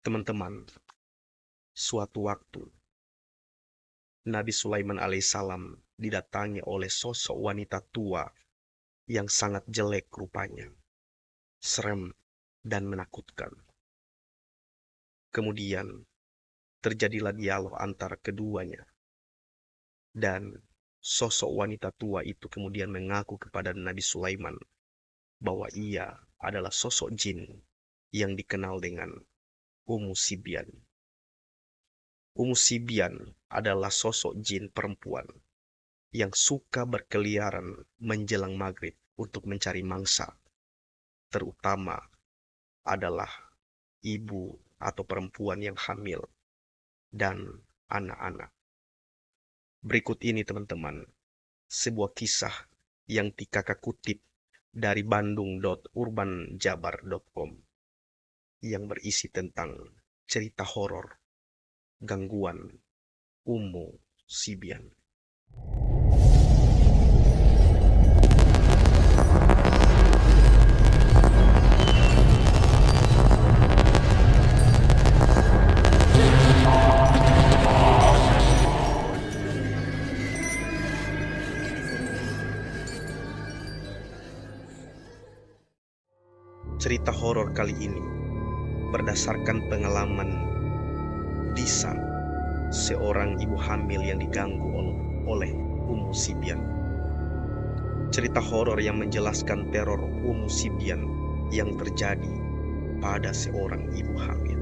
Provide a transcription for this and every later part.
Teman-teman, suatu waktu Nabi Sulaiman alaihissalam didatangi oleh sosok wanita tua yang sangat jelek rupanya, serem dan menakutkan. Kemudian terjadilah dialog antara keduanya, dan sosok wanita tua itu kemudian mengaku kepada Nabi Sulaiman bahwa ia adalah sosok jin yang dikenal dengan Ummu Sibyan. Ummu Sibyan adalah sosok jin perempuan yang suka berkeliaran menjelang maghrib untuk mencari mangsa, terutama adalah ibu atau perempuan yang hamil dan anak-anak. Berikut ini teman-teman, sebuah kisah yang kakak kutip dari bandung.urbanjabar.com yang berisi tentang cerita horor gangguan Ummu Sibyan. Cerita horor kali ini berdasarkan pengalaman Disa, seorang ibu hamil yang diganggu oleh Ummu Sibyan. Cerita horor yang menjelaskan teror Ummu Sibyan yang terjadi pada seorang ibu hamil.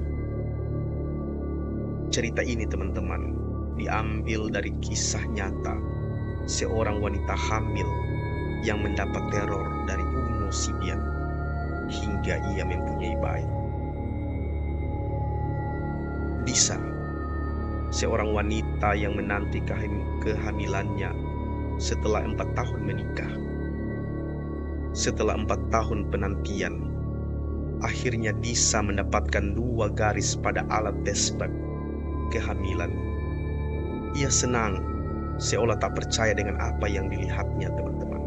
Cerita ini teman-teman diambil dari kisah nyata seorang wanita hamil yang mendapat teror dari Ummu Sibyan hingga ia mempunyai bayi. Disa, seorang wanita yang menanti kehamilannya setelah 4 tahun menikah. Setelah 4 tahun penantian, akhirnya Disa mendapatkan 2 garis pada alat tes kehamilan. Ia senang, seolah tak percaya dengan apa yang dilihatnya teman-teman.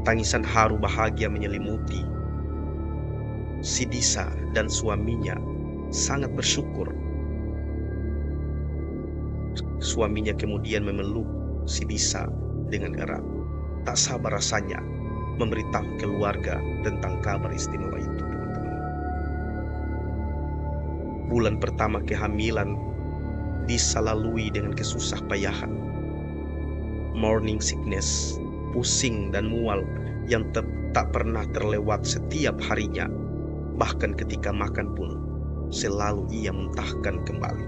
Tangisan haru bahagia menyelimuti. Si Disa dan suaminya sangat bersyukur. Suaminya kemudian memeluk si Disa dengan erat. Tak sabar rasanya memberitahu keluarga tentang kabar istimewa itu, teman-teman. Bulan pertama kehamilan Disa lalui dengan kesusah payahan. Morning sickness, pusing dan mual yang tak pernah terlewat setiap harinya. Bahkan ketika makan pun selalu ia muntahkan kembali.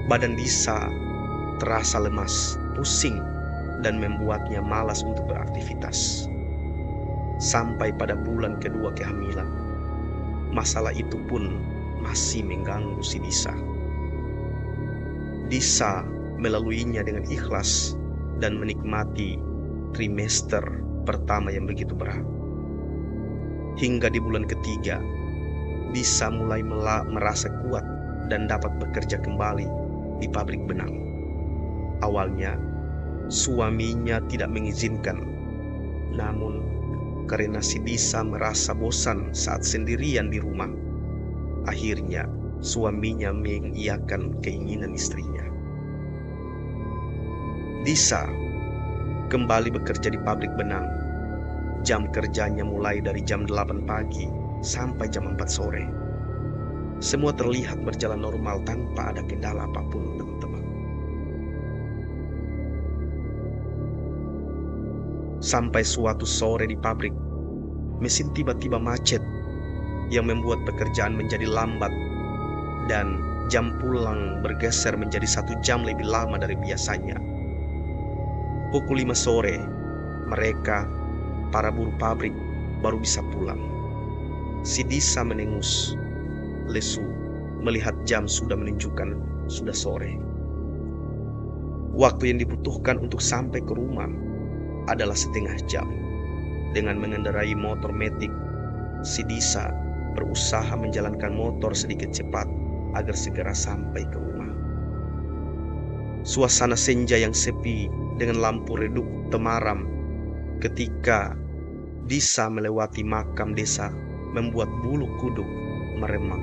Badan Disa terasa lemas, pusing, dan membuatnya malas untuk beraktivitas. Sampai pada bulan kedua kehamilan, masalah itu pun masih mengganggu si Disa. Disa melaluinya dengan ikhlas dan menikmati trimester pertama yang begitu berat. Hingga di bulan ketiga, Disa mulai merasa kuat dan dapat bekerja kembali di pabrik benang. Awalnya, suaminya tidak mengizinkan. Namun, karena si Disa merasa bosan saat sendirian di rumah, akhirnya suaminya mengiyakan keinginan istrinya. Disa kembali bekerja di pabrik benang. Jam kerjanya mulai dari jam 8 pagi sampai jam 4 sore. Semua terlihat berjalan normal tanpa ada kendala apapun, teman-teman. Sampai suatu sore di pabrik, mesin tiba-tiba macet yang membuat pekerjaan menjadi lambat dan jam pulang bergeser menjadi 1 jam lebih lama dari biasanya. Pukul 5 sore, mereka, para buruh pabrik, baru bisa pulang. Si Disa menengus, lesu, melihat jam sudah menunjukkan sudah sore. Waktu yang dibutuhkan untuk sampai ke rumah adalah setengah jam. Dengan mengendarai motor metik, si Disa berusaha menjalankan motor sedikit cepat agar segera sampai ke rumah. Suasana senja yang sepi dengan lampu redup temaram ketika Disa melewati makam desa membuat bulu kuduk meremang.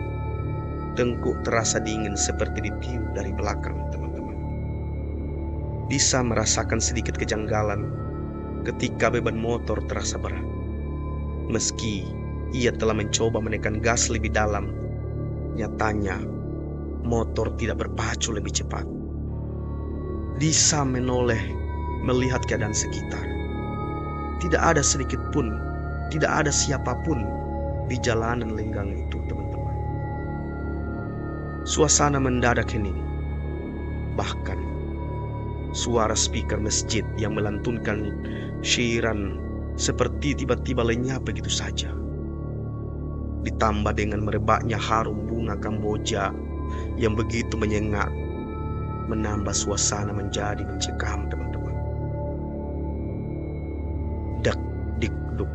Tengkuk terasa dingin seperti ditiup dari belakang, teman-teman. Disa merasakan sedikit kejanggalan ketika beban motor terasa berat. Meski ia telah mencoba menekan gas lebih dalam, nyatanya motor tidak berpacu lebih cepat. Disa menoleh melihat keadaan sekitar. Tidak ada sedikit pun, tidak ada siapapun di jalanan lenggang itu, teman-teman. Suasana mendadak hening. Bahkan suara speaker masjid yang melantunkan syiran seperti tiba-tiba lenyap begitu saja. Ditambah dengan merebaknya harum bunga Kamboja yang begitu menyengat, menambah suasana menjadi mencekam, teman-teman. Dak dik duk.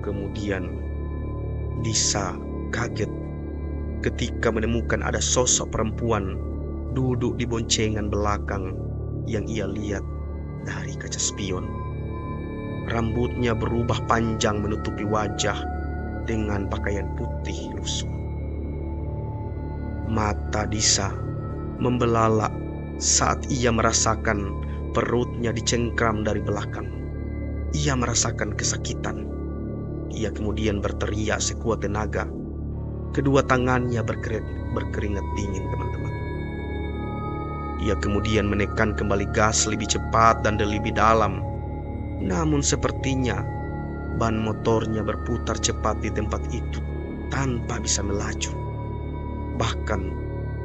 Kemudian Disa kaget ketika menemukan ada sosok perempuan duduk di boncengan belakang yang ia lihat dari kaca spion. Rambutnya berubah panjang menutupi wajah dengan pakaian putih lusuh. Mata Disa membelalak saat ia merasakan perutnya dicengkram dari belakang. Ia merasakan kesakitan. Ia kemudian berteriak sekuat tenaga. Kedua tangannya berkeringat dingin, teman-teman. Ia kemudian menekan kembali gas lebih cepat dan lebih dalam. Namun sepertinya ban motornya berputar cepat di tempat itu tanpa bisa melaju. Bahkan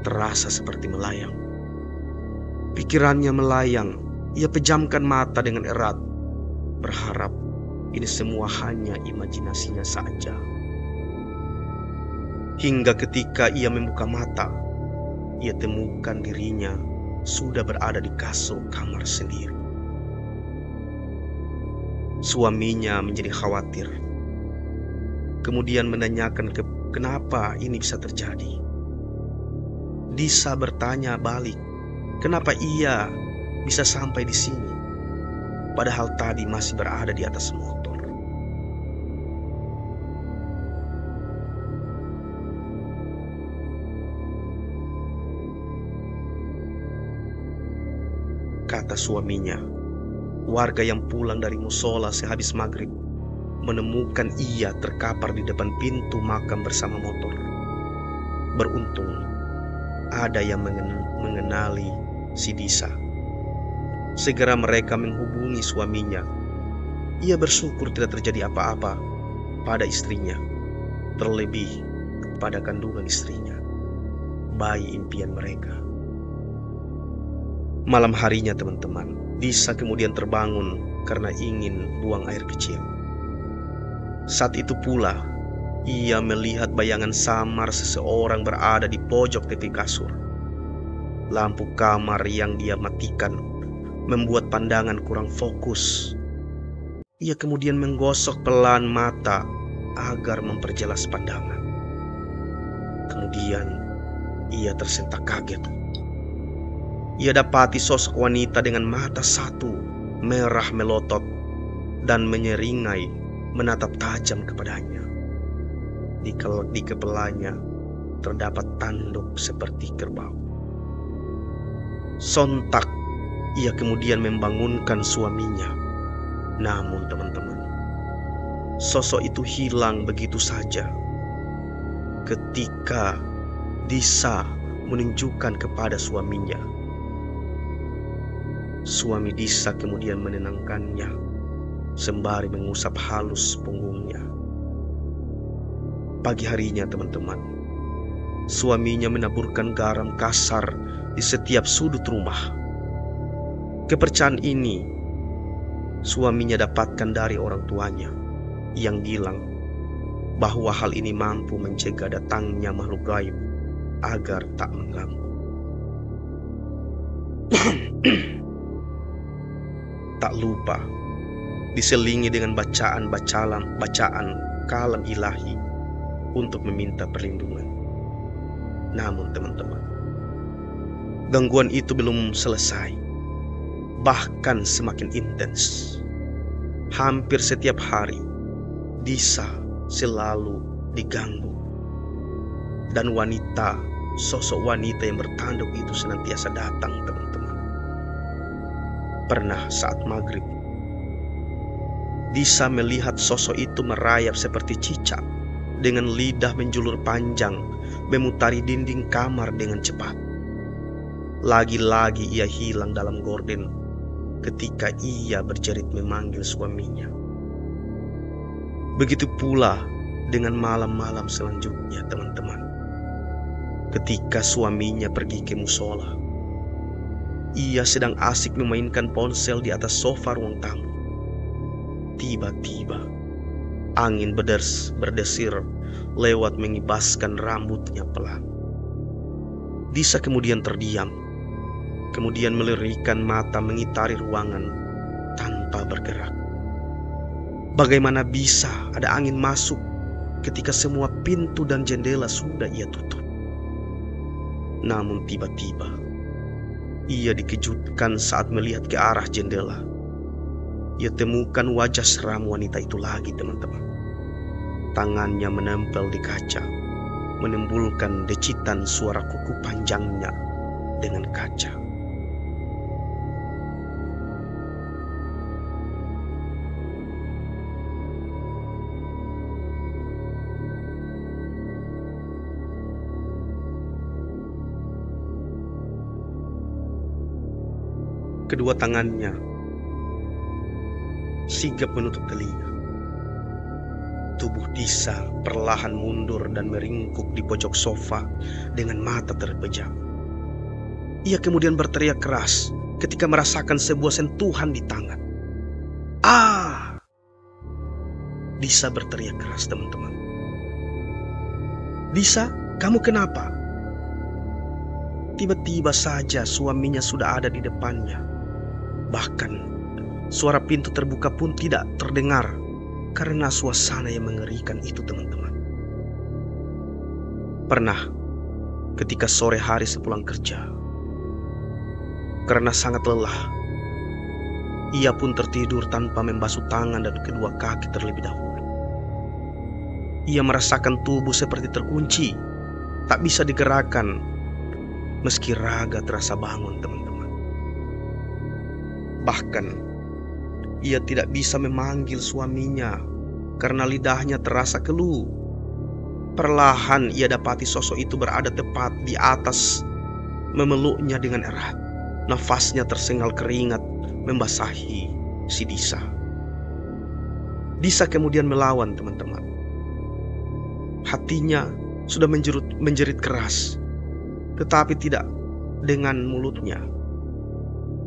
terasa seperti melayang. Pikirannya melayang. Ia pejamkan mata dengan erat, berharap ini semua hanya imajinasinya saja. Hingga ketika ia membuka mata, ia temukan dirinya sudah berada di kasur kamar sendiri. Suaminya menjadi khawatir. Kemudian menanyakan kenapa ini bisa terjadi. Disa bertanya balik, kenapa ia bisa sampai di sini, padahal tadi masih berada di atas motor. Kata suaminya, warga yang pulang dari musola sehabis maghrib menemukan ia terkapar di depan pintu makam bersama motor. Beruntung ada yang mengenali si Disa. Segera mereka menghubungi suaminya. Ia bersyukur tidak terjadi apa-apa pada istrinya, terlebih pada kandungan istrinya, bayi impian mereka. Malam harinya, teman-teman, Disa kemudian terbangun karena ingin buang air kecil. Saat itu pula ia melihat bayangan samar seseorang berada di pojok tepi kasur. Lampu kamar yang dia matikan membuat pandangan kurang fokus. Ia kemudian menggosok pelan mata agar memperjelas pandangan. Kemudian ia tersentak kaget. Ia dapati sosok wanita dengan mata satu merah melotot dan menyeringai menatap tajam kepadanya. Di kepalanya terdapat tanduk seperti kerbau. Sontak ia kemudian membangunkan suaminya. Namun teman-teman, sosok itu hilang begitu saja ketika Disa menunjukkan kepada suaminya. Suami Disa kemudian menenangkannya sembari mengusap halus punggungnya. Pagi harinya, teman-teman, suaminya menaburkan garam kasar di setiap sudut rumah. Kepercayaan ini suaminya dapatkan dari orang tuanya yang bilang bahwa hal ini mampu mencegah datangnya makhluk gaib agar tak mengganggu. Tak lupa diselingi dengan bacaan kalam ilahi untuk meminta perlindungan. Namun teman-teman, gangguan itu belum selesai, bahkan semakin intens. Hampir setiap hari Disa selalu diganggu. Dan sosok wanita yang bertanduk itu senantiasa datang, teman-teman. Pernah saat maghrib, Disa melihat sosok itu merayap seperti cicak, dengan lidah menjulur panjang, memutari dinding kamar dengan cepat. Lagi-lagi ia hilang dalam gorden ketika ia berjerit memanggil suaminya. Begitu pula dengan malam-malam selanjutnya, teman-teman. Ketika suaminya pergi ke musola, ia sedang asik memainkan ponsel di atas sofa ruang tamu. Tiba-tiba, angin berdesir lewat mengibaskan rambutnya pelan. Disa kemudian terdiam, kemudian melirikkan mata mengitari ruangan tanpa bergerak. Bagaimana bisa ada angin masuk ketika semua pintu dan jendela sudah ia tutup? Namun tiba-tiba, ia dikejutkan saat melihat ke arah jendela. Ia temukan wajah seram wanita itu lagi, teman-teman. Tangannya menempel di kaca, menimbulkan decitan suara kuku panjangnya dengan kaca. Kedua tangannya sigap menutup telinga. Tubuh Disa perlahan mundur dan meringkuk di pojok sofa dengan mata terpejam. Ia kemudian berteriak keras ketika merasakan sebuah sentuhan di tangan. "Ah!" Disa berteriak keras, teman-teman. "Disa, kamu kenapa?" Tiba-tiba saja suaminya sudah ada di depannya. Bahkan suara pintu terbuka pun tidak terdengar karena suasana yang mengerikan itu, teman-teman. Pernah ketika sore hari sepulang kerja, karena sangat lelah, ia pun tertidur tanpa membasuh tangan dan kedua kaki terlebih dahulu. Ia merasakan tubuh seperti terkunci, tak bisa digerakkan, meski raga terasa bangun, teman-teman. Bahkan, ia tidak bisa memanggil suaminya karena lidahnya terasa keluh. Perlahan ia dapati sosok itu berada tepat di atas, memeluknya dengan erat. Nafasnya tersengal keringat membasahi si Disa. Disa kemudian melawan, teman-teman. Hatinya sudah menjerit keras, tetapi tidak dengan mulutnya.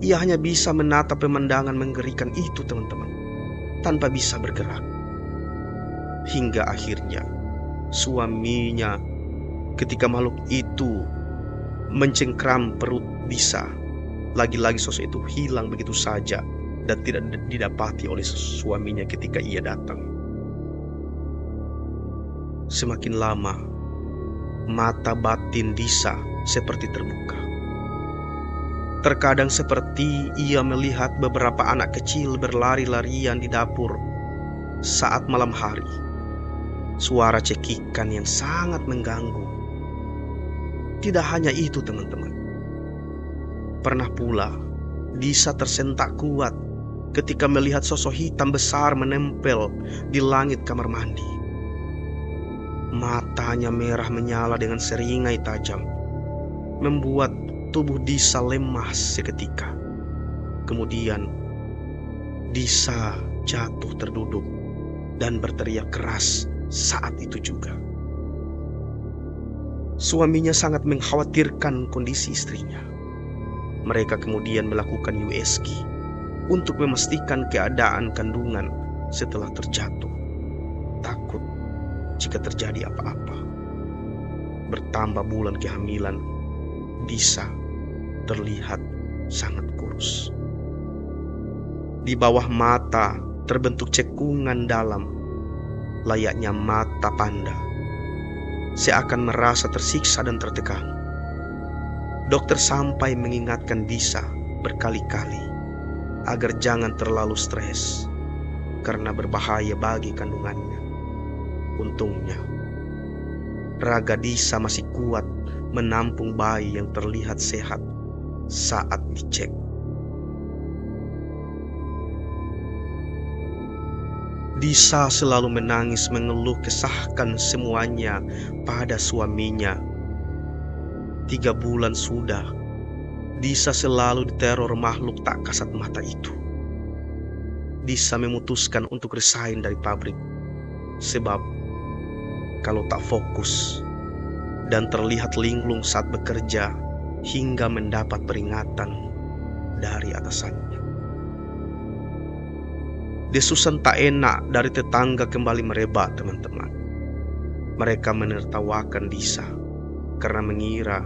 Ia hanya bisa menatap pemandangan mengerikan itu, teman-teman, tanpa bisa bergerak. Hingga akhirnya suaminya, ketika makhluk itu mencengkram perut Disa, lagi-lagi sosok itu hilang begitu saja dan tidak didapati oleh suaminya ketika ia datang. Semakin lama, mata batin Disa seperti terbuka. Terkadang seperti ia melihat beberapa anak kecil berlari-larian di dapur saat malam hari. Suara cekikan yang sangat mengganggu. Tidak hanya itu, teman-teman. Pernah pula Disa tersentak kuat ketika melihat sosok hitam besar menempel di langit kamar mandi. Matanya merah menyala dengan seringai tajam, membuat tubuh Disa lemah seketika. Kemudian Disa jatuh terduduk dan berteriak keras saat itu juga. Suaminya sangat mengkhawatirkan kondisi istrinya. Mereka kemudian melakukan USG untuk memastikan keadaan kandungan setelah terjatuh. Takut jika terjadi apa-apa. Bertambah bulan kehamilan, Disa terlihat sangat kurus. Di bawah mata terbentuk cekungan dalam, layaknya mata panda. Seakan merasa tersiksa dan tertekan. Dokter sampai mengingatkan Disa berkali-kali agar jangan terlalu stres karena berbahaya bagi kandungannya. Untungnya Raga Disa masih kuat menampung bayi yang terlihat sehat saat dicek. Disa selalu menangis mengeluh kesahkan semuanya pada suaminya. 3 bulan sudah, Disa selalu diteror makhluk tak kasat mata itu. Disa memutuskan untuk resign dari pabrik. Sebab kalau tak fokus dan terlihat linglung saat bekerja hingga mendapat peringatan dari atasannya. Desusan tak enak dari tetangga kembali merebak, teman-teman. Mereka menertawakan Disa karena mengira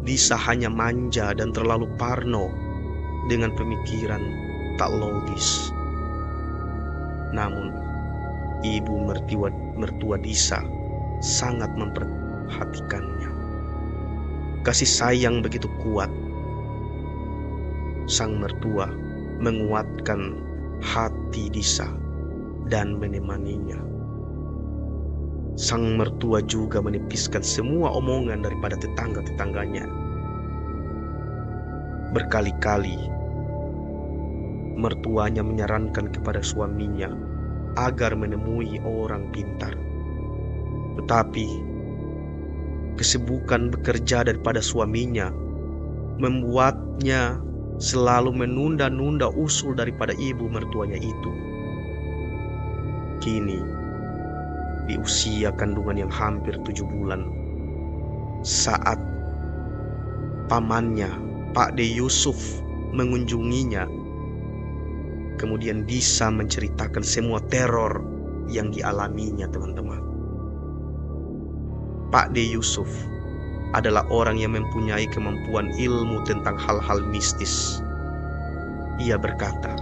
Disa hanya manja dan terlalu parno dengan pemikiran tak logis. Namun, ibu mertua Disa sangat memperhatikannya. Kasih sayang begitu kuat. Sang mertua menguatkan hati Disa dan menemaninya. Sang mertua juga menipiskan semua omongan daripada tetangga-tetangganya. Berkali-kali mertuanya menyarankan kepada suaminya agar menemui orang pintar. Tetapi kesibukan bekerja daripada suaminya membuatnya selalu menunda-nunda usul daripada ibu mertuanya itu. Kini, di usia kandungan yang hampir 7 bulan, saat pamannya, Pak De Yusuf, mengunjunginya, kemudian Disa menceritakan semua teror yang dialaminya, teman-teman. Pak De Yusuf adalah orang yang mempunyai kemampuan ilmu tentang hal-hal mistis. Ia berkata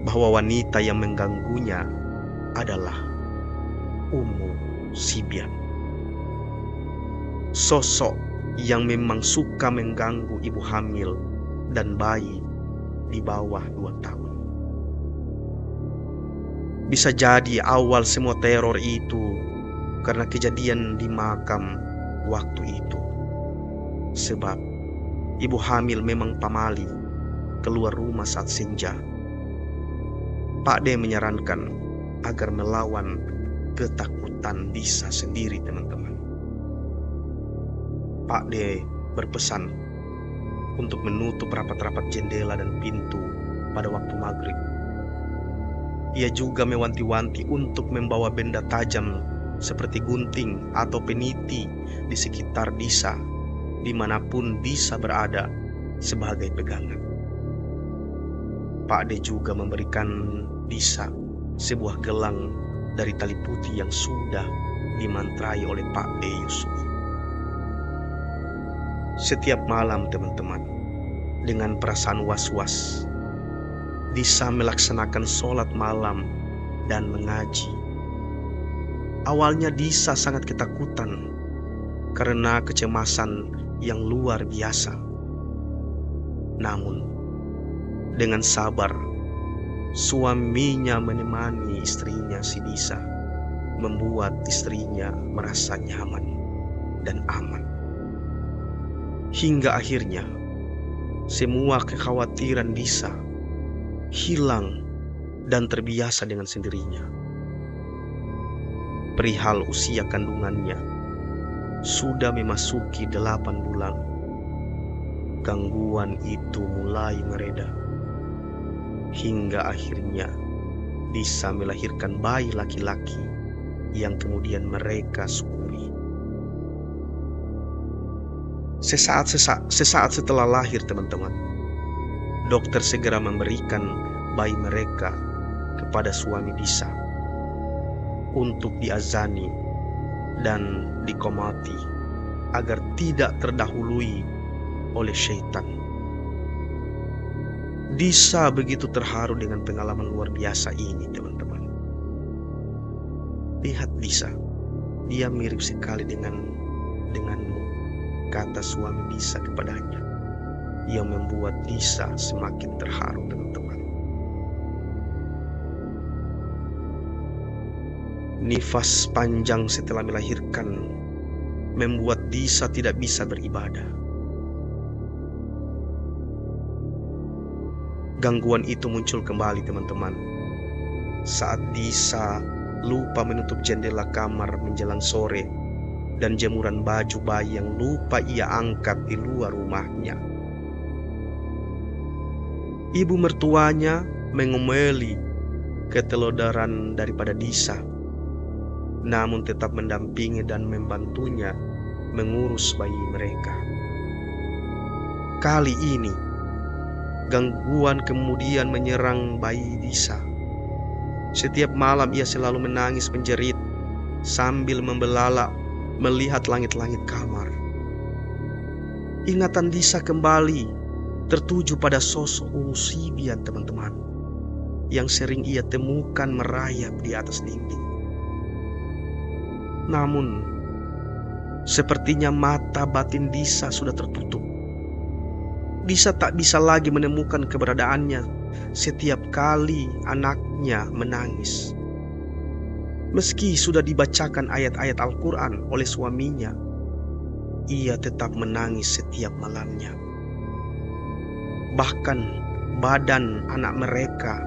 bahwa wanita yang mengganggunya adalah Umu Sibian, sosok yang memang suka mengganggu ibu hamil dan bayi di bawah 2 tahun. Bisa jadi awal semua teror itu karena kejadian di makam waktu itu. Sebab ibu hamil memang pamali keluar rumah saat senja. Pak D menyarankan agar melawan ketakutan Disa sendiri, teman-teman. Pak D berpesan untuk menutup rapat-rapat jendela dan pintu pada waktu maghrib. Ia juga mewanti-wanti untuk membawa benda tajam seperti gunting atau peniti di sekitar Disa, dimanapun Disa berada, sebagai pegangan. Pak D juga memberikan Disa sebuah gelang dari tali putih yang sudah dimantrai oleh Pak D Yusuf. Setiap malam, teman-teman, dengan perasaan was-was, Disa melaksanakan sholat malam dan mengaji. Awalnya Disa sangat ketakutan karena kecemasan yang luar biasa. Namun, dengan sabar, suaminya menemani istrinya si Disa, membuat istrinya merasa nyaman dan aman. Hingga akhirnya, semua kekhawatiran Disa hilang dan terbiasa dengan sendirinya. Perihal usia kandungannya, sudah memasuki 8 bulan. Gangguan itu mulai mereda. Hingga akhirnya Disa melahirkan bayi laki-laki yang kemudian mereka syukuri. Sesaat setelah lahir, teman-teman, dokter segera memberikan bayi mereka kepada suami Disa untuk diazani dan dikomati agar tidak terdahului oleh syaitan. Disa begitu terharu dengan pengalaman luar biasa ini, teman-teman. Lihat Disa, dia mirip sekali denganmu, kata suami Disa kepadanya, yang membuat Disa semakin terharu, teman-teman. Nifas panjang setelah melahirkan membuat Disa tidak bisa beribadah. Gangguan itu muncul kembali, teman-teman, saat Disa lupa menutup jendela kamar menjelang sore dan jemuran baju bayi yang lupa ia angkat di luar rumahnya. Ibu mertuanya mengomeli ketelodaran daripada Disa, namun tetap mendampingi dan membantunya mengurus bayi mereka. Kali ini, gangguan kemudian menyerang bayi Disa. Setiap malam ia selalu menangis menjerit sambil membelalak melihat langit-langit kamar. Ingatan Disa kembali tertuju pada sosok Ungu Sibian, teman-teman, yang sering ia temukan merayap di atas dinding. Namun, sepertinya mata batin Disa sudah tertutup. Disa tak bisa lagi menemukan keberadaannya setiap kali anaknya menangis. Meski sudah dibacakan ayat-ayat Al-Quran oleh suaminya, ia tetap menangis setiap malamnya. Bahkan badan anak mereka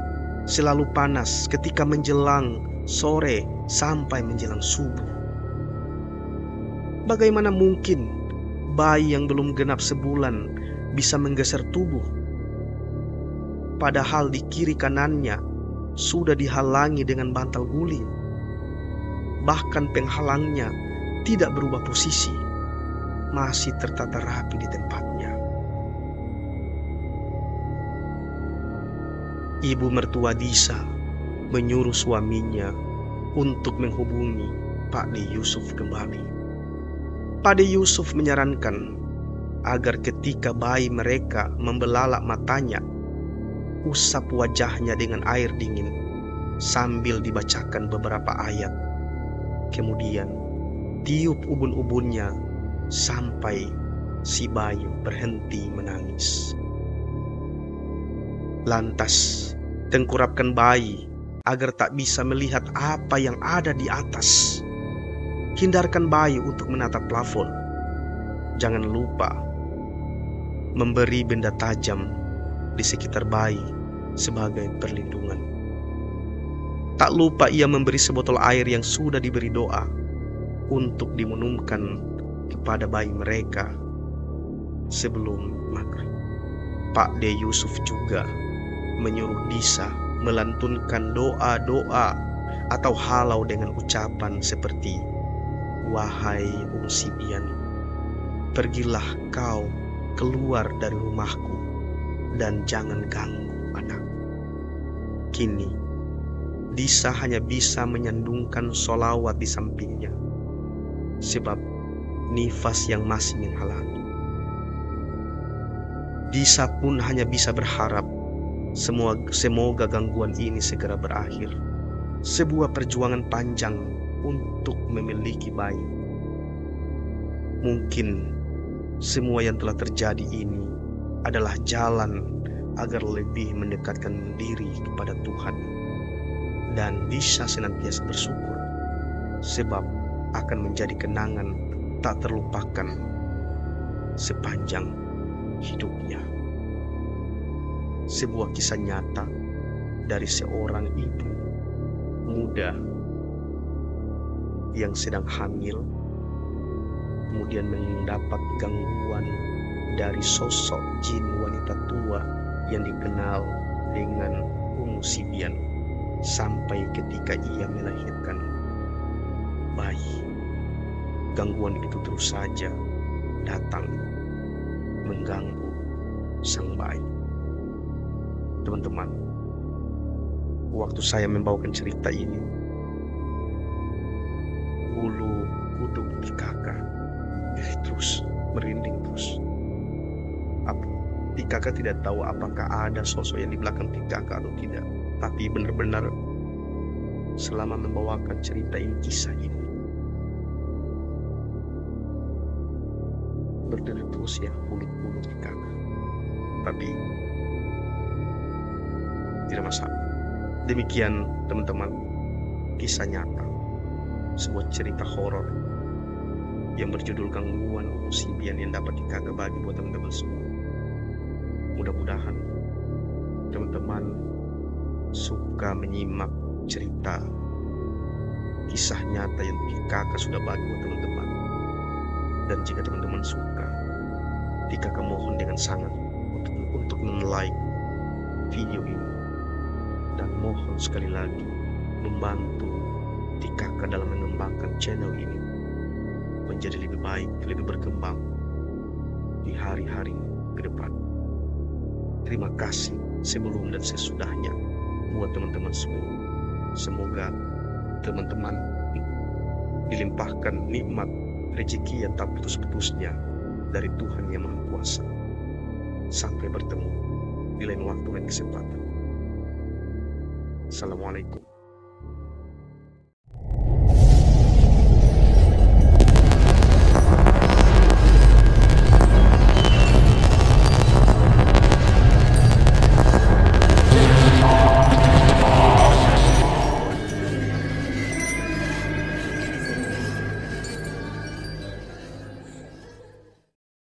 selalu panas ketika menjelang sore sampai menjelang subuh. Bagaimana mungkin bayi yang belum genap sebulan bisa menggeser tubuh, padahal di kiri kanannya sudah dihalangi dengan bantal guling. Bahkan penghalangnya tidak berubah posisi, masih tertata rapi di tempatnya. Ibu mertua Disa menyuruh suaminya untuk menghubungi Pak De Yusuf kembali. Pak De Yusuf menyarankan agar ketika bayi mereka membelalak matanya, usap wajahnya dengan air dingin sambil dibacakan beberapa ayat. Kemudian tiup ubun-ubunnya sampai si bayi berhenti menangis. Lantas tengkurapkan bayi agar tak bisa melihat apa yang ada di atas. Hindarkan bayi untuk menatap plafon. Jangan lupa memberi benda tajam di sekitar bayi sebagai perlindungan. Tak lupa ia memberi sebotol air yang sudah diberi doa untuk diminumkan kepada bayi mereka sebelum maghrib. Pak De Yusuf juga menyuruh Disa melantunkan doa-doa atau halau dengan ucapan seperti, "Wahai Ungu Sibian, pergilah kau keluar dari rumahku dan jangan ganggu anakku." Kini Disa hanya bisa menyandungkan sholawat di sampingnya, sebab nifas yang masih menghalangi. Disa pun hanya bisa berharap semoga gangguan ini segera berakhir. Sebuah perjuangan panjang untuk memiliki bayi. Mungkin semua yang telah terjadi ini adalah jalan agar lebih mendekatkan diri kepada Tuhan. Dan Disa senantiasa bersyukur, sebab akan menjadi kenangan tak terlupakan sepanjang hidupnya. Sebuah kisah nyata dari seorang ibu muda yang sedang hamil, kemudian mendapat gangguan dari sosok jin wanita tua yang dikenal dengan Ungu Sibian, sampai ketika ia melahirkan bayi. Gangguan itu terus saja datang mengganggu sang bayi. Teman-teman, waktu saya membawakan cerita ini, bulu kuduk di kakak terus merinding terus. Kakak tidak tahu apakah ada sosok yang di belakang kakak atau tidak, tapi benar-benar selama membawakan cerita ini, kisah ini, berdiri terus ya bulu-bulu di kakak. Tapi tidak masalah. Demikian teman-teman, kisah nyata sebuah cerita horor yang berjudul Gangguan Umsibian yang dapat Kakak bagi buat teman-teman semua. Mudah-mudahan teman-teman suka menyimak cerita kisah nyata yang Kakak sudah bagi buat teman-teman. Dan jika teman-teman suka, Kakak mohon dengan sangat untuk men-like video ini, dan mohon sekali lagi membantu Kakak dalam mengembangkan channel ini menjadi lebih baik, lebih berkembang di hari-hari ke depan. Terima kasih sebelum dan sesudahnya buat teman-teman semua. Semoga teman-teman dilimpahkan nikmat rezeki yang tak putus-putusnya dari Tuhan Yang Maha Kuasa. Sampai bertemu di lain waktu dan kesempatan. Assalamualaikum.